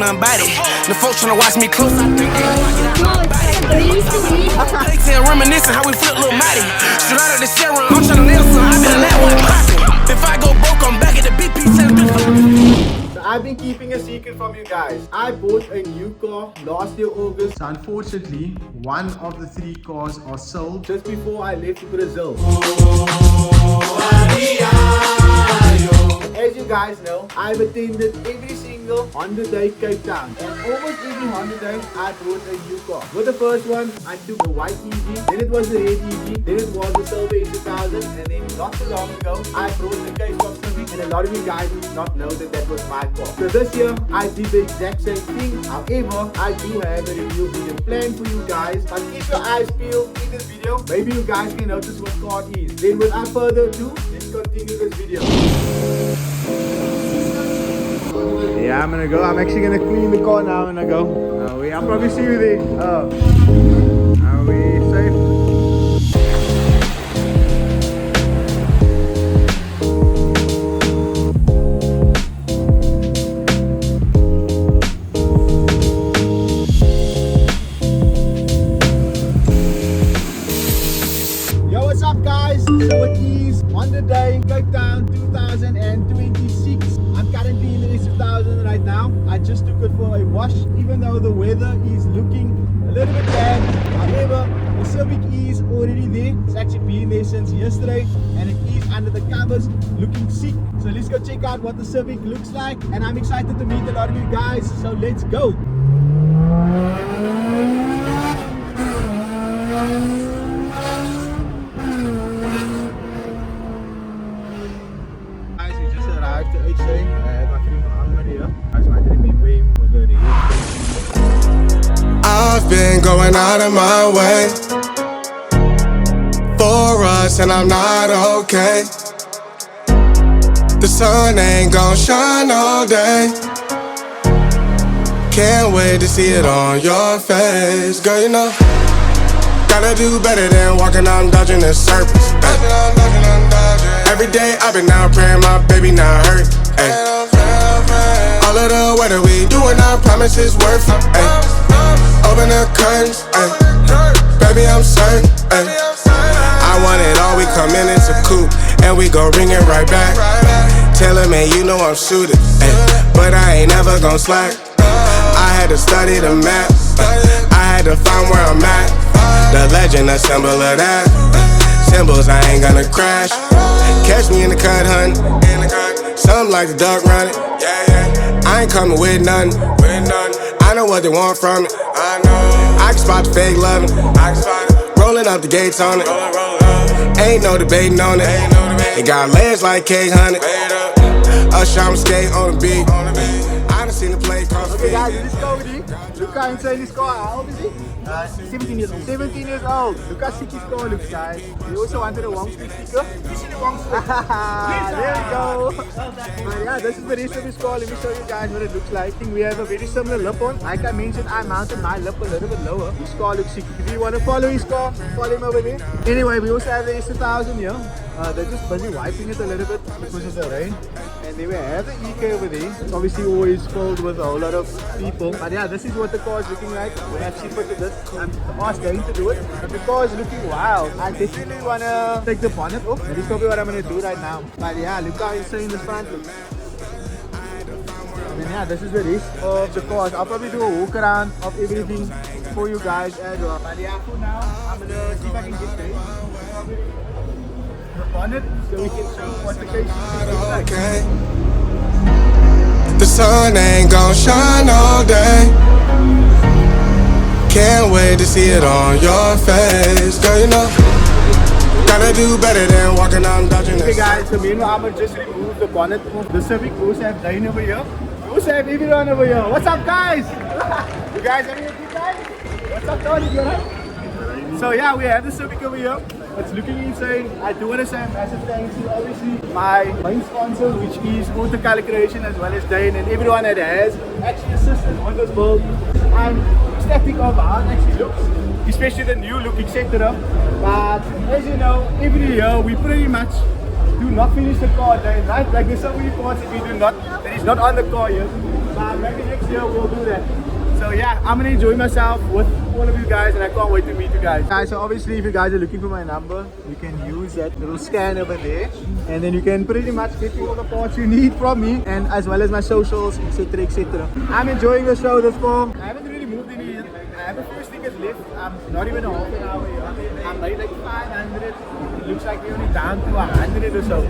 nothing about it. The folks tryna watch me close, I think they know I get out my body. They saying reminiscing how we flip Lil Matty. Straight out of the serum, I'm tryna nail some. I been that one poppin'. If I go broke, I'm back at the BP center. I've been keeping a secret from you guys. I bought a new car last year August. So unfortunately, one of the 3 cars are sold just before I left to Brazil. As you guys know, I've attended every single Honda Day Cape Town. And almost every Honda Day, I brought a new car. With the first one, I took the white EV, then it was the red EV, then it was the silver S1000, and then not too long ago, I brought the Cape Town Civic, and a lot of you guys did not know that that was my car. So this year, I did the exact same thing. However, I do have a review video planned for you guys. But keep your eyes peeled in this video. Maybe you guys can notice what car it is. Then without further ado, let's continue this video. Yeah, I'm gonna go. I'm actually gonna clean the car now and I go. I'll probably see you there. Are we safe? Yo, what's up guys? So it is Honda Day Cape Town 2026. I'm currently in the S1000 right now. I just took it for a wash, even though the weather is looking a little bit bad. However, the Civic is already there. It's actually been there since yesterday, and it is under the covers looking sick. So let's go check out what the Civic looks like, and I'm excited to meet a lot of you guys, so let's go. I've been going out of my way for us, and I'm not okay. The sun ain't gon' shine all day. Can't wait to see it on your face. Girl, you know, gotta do better than walking out and dodging the surface. Every day I've been out praying my baby not hurt. All of the weather we doing, I promise it's worth it. Open the curtains, baby I'm certain. I want it all, we come in, it's a coupe, and we gon' bring it right back. Tell her, man, you know I'm shooting, but I ain't never gon' slack. I had to study the map, I had to find where I'm at. The legend, a symbol of that. Symbols, I ain't gonna crash. Catch me in the cut, hun. Something like the duck running. I ain't coming with nothing. I know what they want from it. I can spot the fake loving. Rolling up the gates on it. Ain't no debating on it. It got legs like cake, honey. Us I'm skate on the beat. I done seen the play cross the Okay guys, this is Cody. Look how insane this car. How old is he? 17 years old. 17 years old. Look how sick his car looks, guys. We also wanted a WONG sticker. You see the WONG sticker? There we go. But yeah, this is the rest of his car. Let me show you guys what it looks like. I think we have a very similar lip on. Like I mentioned, I mounted my lip a little bit lower. His car looks sick. If you want to follow his car, follow him over there. Anyway, we also have the S1000 here. They're just busy wiping it a little bit because of the rain. And then we have the EK over there. It's obviously always filled with a whole lot of people. But yeah, this is what the car is looking like. We actually put this. I'm asked Dane to do it. But the car is looking wild. I definitely want to take the bonnet off. That is probably what I'm going to do right now. But yeah, look how insane the front looks. And then yeah, this is the rest of the cars. I'll probably do a walk around of everything for you guys as well. But yeah, for now, I'm going to see if I can get there. On it, so we can show what the case is like. The sun ain't gon' shine all day. Can't wait to see it on your face. Girl, you know, gotta do better than walking out and dodging this. Okay guys, so meanwhile I'm gonna just remove the bonnet of the Civic. We also have Dane over here. We also have everyone over here. What's up guys? You guys having a good time? What's up Tony? You alright? So yeah, we have the Civic over here. It's looking insane. I do want to say a massive thanks to obviously my main sponsor, which is Auto Color Creation, as well as Dane and everyone that has actually assisted on this build. I'm ecstatic of how it actually looks, especially the new look, etc. But as you know, every year we pretty much do not finish the car, Dane, right? Like there's so many parts that we do not, that is not on the car yet. But maybe next year we'll do that. So yeah, I'm gonna enjoy myself with all of you guys, and I can't wait to meet you guys. Guys, so obviously if you guys are looking for my number, you can use that little scan over there, and then you can pretty much get all the parts you need from me, and as well as my socials, etc, etc. I'm enjoying the show this fall. I haven't really moved any yet. I have a few stickers left. I'm not even a half an hour here. I made like 500. It looks like we're only down to 100 or so.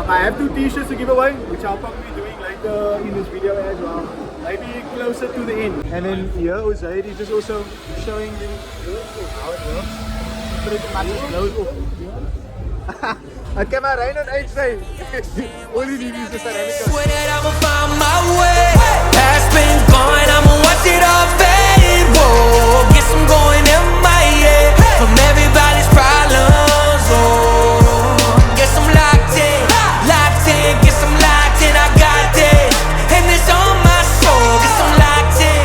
I have 2 t-shirts to give away, which I'll probably be doing later in this video as well. Maybe closer to the end. And then here, Zaid is just also showing you how it works. Pretty much it blows off. Het kan maar rein en uit zijn. Olie die is de ceramic. Swear that I'ma find my way. Past been gone, I'ma watch it all fade. Whoa, guess I'm going MIA from everybody's problems. Oh, guess I'm locked in, guess I'm locked in. I got this, and it's on my soul. Guess I'm locked in,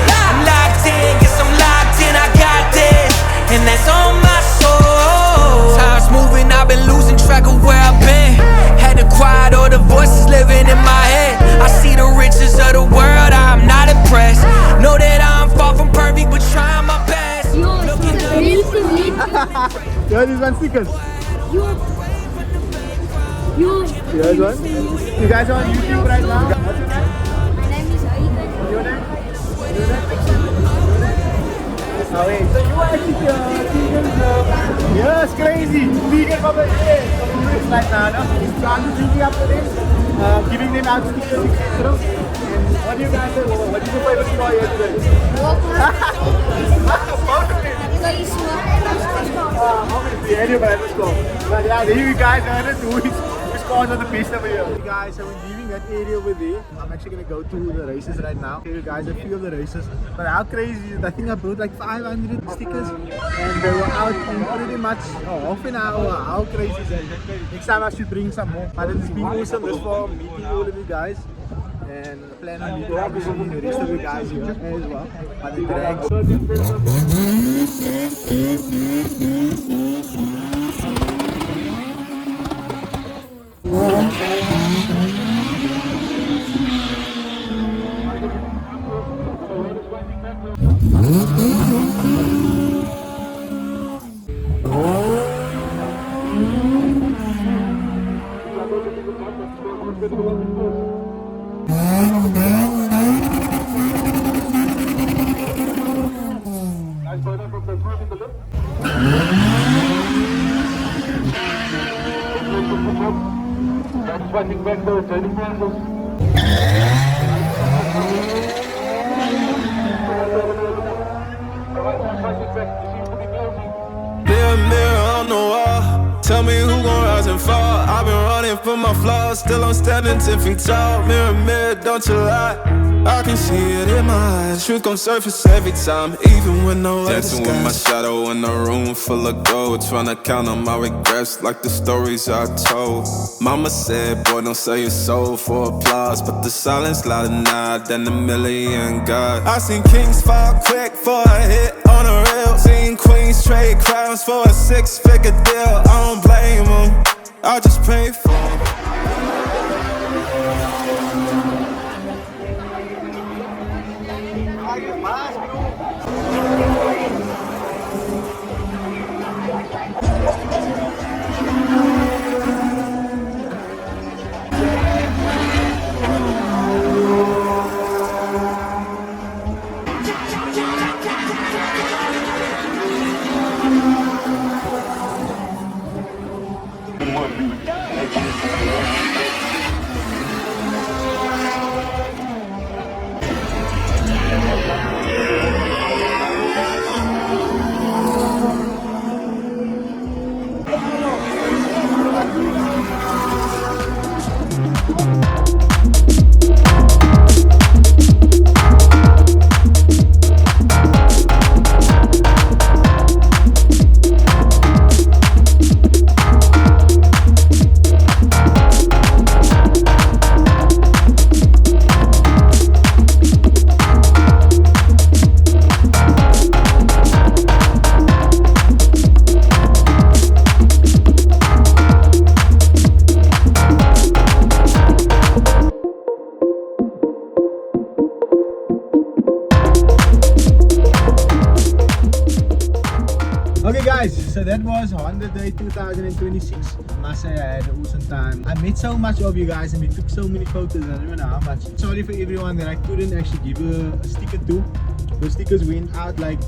guess I'm locked in. I got this, and that's on my soul. Time's moving, I've been losing track of where I've been. Had to quiet all the voices living in my head. I see the riches of the world, I'm not impressed. Know that I'm far from perfect, but trying my best. Yeah, these one stickers. You guys on? You guys are on YouTube right now? What's your name? My name is Aidan. Your name? Oh wait, so you are actually vegan? Yes, crazy! Vegan from the head, from the wrist like now, no? So I'm just reading up to this, giving them out stickers, etc. And what do you guys say? What is your favorite store here today? Both of it! Obviously, anybody at the store. But yeah, there you guys heard it. Which cars are the best over here? Hey guys, so we're leaving that area over there. I'm actually gonna go to the races right now. Show you guys a few of the races. But how crazy is it? I think I brought like 500 stickers and they were out in pretty much half an hour. How crazy is that? Next time I should bring some more. But it's been awesome this fall meeting all of you guys. And I plan on meeting obviously the rest of you guys here as well. But the drags. Swiping back though, turning angles. Mirror, mirror on the wall, tell me who gon' rise and fall. I've been running from my flaws, still I'm standing 10 feet tall. Mirror, mirror, don't you lie, I can see it in my eyes. Truth gon' surface every time, even when no other dancing with my shadow in a room full of gold, tryna count on my regrets like the stories I told. Mama said, boy, don't sell your soul for applause, but the silence louder now than a million gods. I seen kings fall quick for a hit on a reel, seen queens trade crowns for a 6-figure deal. I don't blame them, I just pray for them. guys, so that was Honda Day 2026. I must say I had an awesome time. I met so much of you guys and we took so many photos. I don't even know how much. Sorry for everyone that I couldn't actually give a sticker to. Those stickers went out like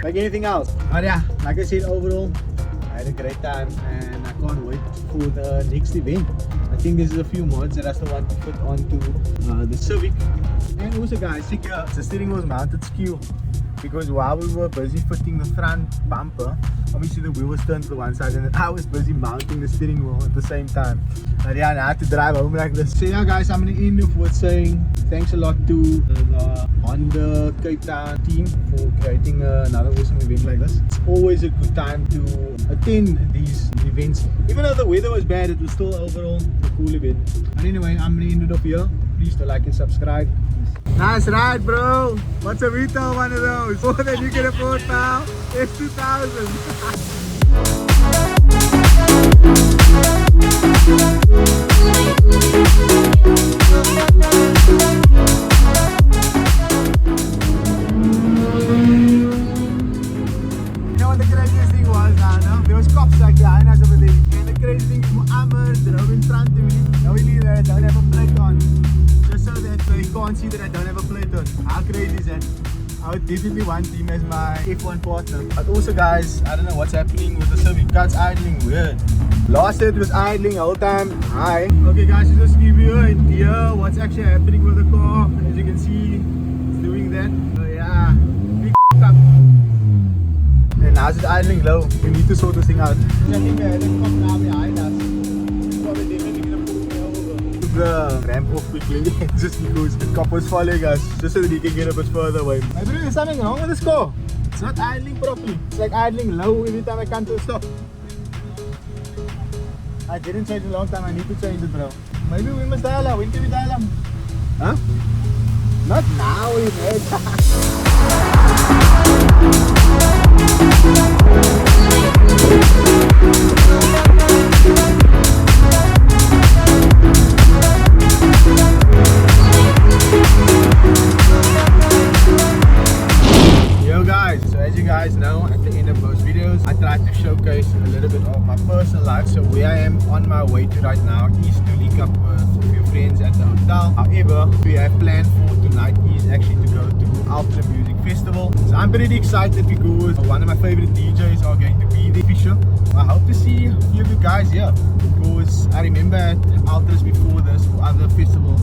anything else. But yeah, like I said, overall I had a great time and I can't wait for the next event. I think there's a few mods that I still want to put onto the Civic. And also guys, check out the steering wheel is mounted skew, because while we were busy fitting the front bumper, obviously the wheel was turned to the one side and I was busy mounting the steering wheel at the same time. But yeah, I had to drive home like this. So yeah guys, I'm going to end off with saying thanks a lot to the Honda Cape Town team for creating another awesome event like this. It's always a good time to attend these events. Even though the weather was bad, it was still overall a cool event. But anyway, I'm going to end it off here. Please do like and subscribe. Nice ride, bro. What's a retail one of those? More than you can afford now. S2000. You know what the craziest thing was now? No? There was cops like behind us over there. And the crazy thing is Muhammad drove in front of me. Knowing that I don't have a plate on. Just so that they can't see that I don't have a plate on. How crazy is that? I would definitely want him as my F1 partner. But also guys, I don't know what's happening with the Civic. Car's idling weird. Last year it was idling the whole time. Hi. Okay guys, to just give you an idea what's actually happening with the car. As you can see, it's doing that. So yeah, big up. And now it's idling low. We need to sort this thing out. I think I had a cop now behind us. He's probably definitely gonna pull me over. Took the ramp off quickly just because the cop was following us, just so that he can get a bit further away. I believe there's something wrong with this car. It's not idling properly. It's like idling low every time I come to a stop. I didn't change it a long time. I need to change it, bro. Maybe we must dial up. When can we dial up? Huh? Not now, Yo guys, so as you guys know, at the end of most videos, I try to showcase a little bit of my personal life. So where I am on my way to right now is to link up with a few friends at the hotel. However, we have planned for tonight is actually to go to Ultra Music Festival. So I'm pretty excited because one of my favorite DJs are going to be there, Fisher. I hope to see a few of you guys here, because I remember at Ultras before this or other festivals,